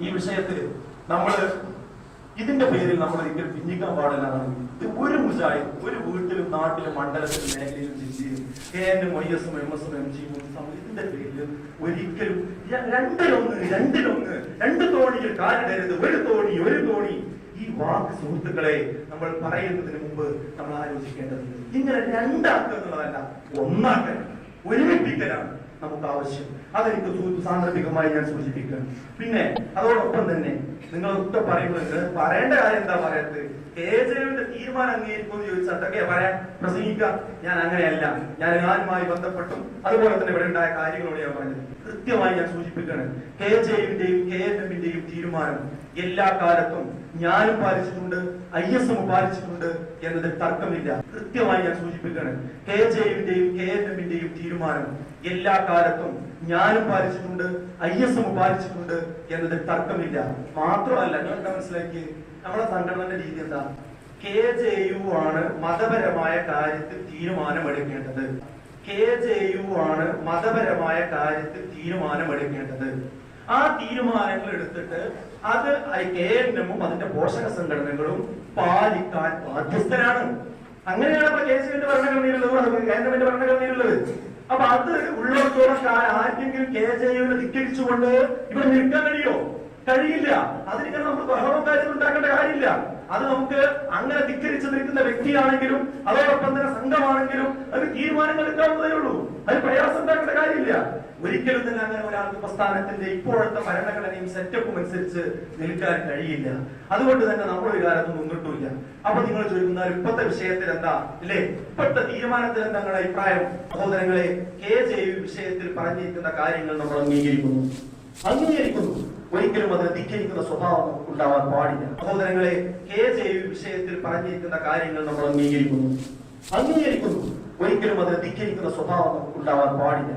ഈ വിഷയത്തിൽ നമ്മൾ ഇതിന്റെ പേരിൽ നമ്മൾ ഒരിക്കലും പിന്നിക്കാൻ പാടില്ലാതാണ്. ഇത് ഒരു മുജാഹിദ് ഒരു വീട്ടിലും നാട്ടിലും മണ്ഡലത്തിലും മേഖലയിലും ജില്ലയിലും KN, YS, MS, MG ഇതിന്റെ പേരിൽ ഒരിക്കലും രണ്ടിലൊന്ന് രണ്ട് തോണിയിൽ കാലിടരുത്, ഒരു തോണി ഈ വാക്ക് സുഹൃത്തുക്കളെ നമ്മൾ പറയുന്നതിന് മുമ്പ് നമ്മൾ ആലോചിക്കേണ്ടതുണ്ട്. ഇങ്ങനെ രണ്ടാക്കുക എന്നുള്ളതല്ല, ഒന്നാക്കണം, ഒരുമിപ്പിക്കലാണ് നമുക്ക് ആവശ്യം. അതെനിക്ക് സാന്ദർഭികമായി ഞാൻ സൂചിപ്പിക്കണം. പിന്നെ അതോടൊപ്പം തന്നെ നിങ്ങളൊക്കെ പറയുന്നത് പറയേണ്ട കാര്യം എന്താ പറയാത്തത്? KJയുടെ തീരുമാനം അംഗീകരിക്കുമെന്ന് ചോദിച്ചിട്ടൊക്കെ പറയാൻ പ്രസംഗിക്കാം. ഞാൻ അങ്ങനെയല്ല. ഞാനുമായി ബന്ധപ്പെട്ടും അതുപോലെ തന്നെ ഇവിടെ ഉണ്ടായ കാര്യങ്ങളോട് ഞാൻ പറഞ്ഞത് കൃത്യമായി ഞാൻ സൂചിപ്പിക്കണം. KJയുടെയും KNMന്റെയും തീരുമാനം എല്ലാ കാലത്തും ഞാനും പാലിച്ചിട്ടുണ്ട്, ISM പാലിച്ചിട്ടുണ്ട് എന്നതിൽ തർക്കമില്ല. കൃത്യമായി ഞാൻ സൂചിപ്പിക്കണം. KJയുടെയും KNMന്റെയും തീരുമാനം എല്ലാ കാലത്തും ഞാനും പാലിച്ചിട്ടുണ്ട്, ISM പാലിച്ചിട്ടുണ്ട് എന്നതിൽ തർക്കമില്ല. മാത്രമല്ല, നിങ്ങൾക്ക് മനസ്സിലാക്കി നമ്മുടെ സംഘടനയുടെ രീതി എന്താ? KJU ആണ് മതപരമായ കാര്യത്തിൽ തീരുമാനമെടുക്കേണ്ടത്. KJU ആണ് മതപരമായ കാര്യത്തിൽ തീരുമാനമെടുക്കേണ്ടത്. ആ തീരുമാനങ്ങൾ എടുത്തിട്ട് അത് KNMും അതിന്റെ പോഷക സംഘടനകളും പാലിക്കാൻ ബാധ്യസ്ഥരാണ്. അങ്ങനെയാണ് KJയുടെ ഭരണഘടനയിലുള്ളത്, KNMന്റെ ഭരണഘടനയിലുള്ളത്. അപ്പൊ അത് ഉള്ളിടത്തോളം ആർക്കെങ്കിലും KJയുവിനെ ധിക്കരിച്ചുകൊണ്ട് ഇവിടെ നിൽക്കാൻ കഴിയില്ല. അതിന് നമ്മൾ ബഹളവും കാര്യങ്ങൾ ഉണ്ടാക്കേണ്ട കാര്യമില്ല. അത് നമുക്ക് അങ്ങനെ ധിക്കരിച്ച് നിൽക്കുന്ന വ്യക്തിയാണെങ്കിലും അതോടൊപ്പം തന്നെ സംഘമാണെങ്കിലും അത് തീരുമാനങ്ങൾ എടുക്കാവുന്നതേ ഉള്ളൂ. അത് പ്രയാസം ഉണ്ടാക്കേണ്ട കാര്യമില്ല. ഒരിക്കലും തന്നെ അങ്ങനെ ഒരാൾക്ക് പ്രസ്ഥാനത്തിന്റെ ഇപ്പോഴത്തെ ഭരണഘടനയും സെറ്റപ്പും അനുസരിച്ച് നിൽക്കാൻ കഴിയില്ല. അതുകൊണ്ട് തന്നെ നമ്മളൊരു കാലത്തും മുന്നിട്ടില്ല. അപ്പൊ നിങ്ങൾ ചോദിക്കുന്ന ഇപ്പോഴത്തെ വിഷയത്തിൽ എന്താ ഇല്ലേ, ഇപ്പോഴത്തെ തീരുമാനത്തിൽ എന്താ നിങ്ങളുടെ അഭിപ്രായം? സഹോദരങ്ങളെ, KJU വിഷയത്തിൽ പറഞ്ഞിരിക്കുന്ന കാര്യങ്ങൾ നമ്മൾ അംഗീകരിക്കുന്നു. ഒരിക്കലും അത് ധിക്കരിക്കുന്ന സ്വഭാവം ഉണ്ടാവാൻ പാടില്ല. സഹോദരങ്ങളെ, KJU വിഷയത്തിൽ പറഞ്ഞിരിക്കുന്ന കാര്യങ്ങൾ നമ്മൾ അംഗീകരിക്കുന്നു. ഒരിക്കലും അത് ധിക്കരിക്കുന്ന സ്വഭാവം ഉണ്ടാവാൻ പാടില്ല.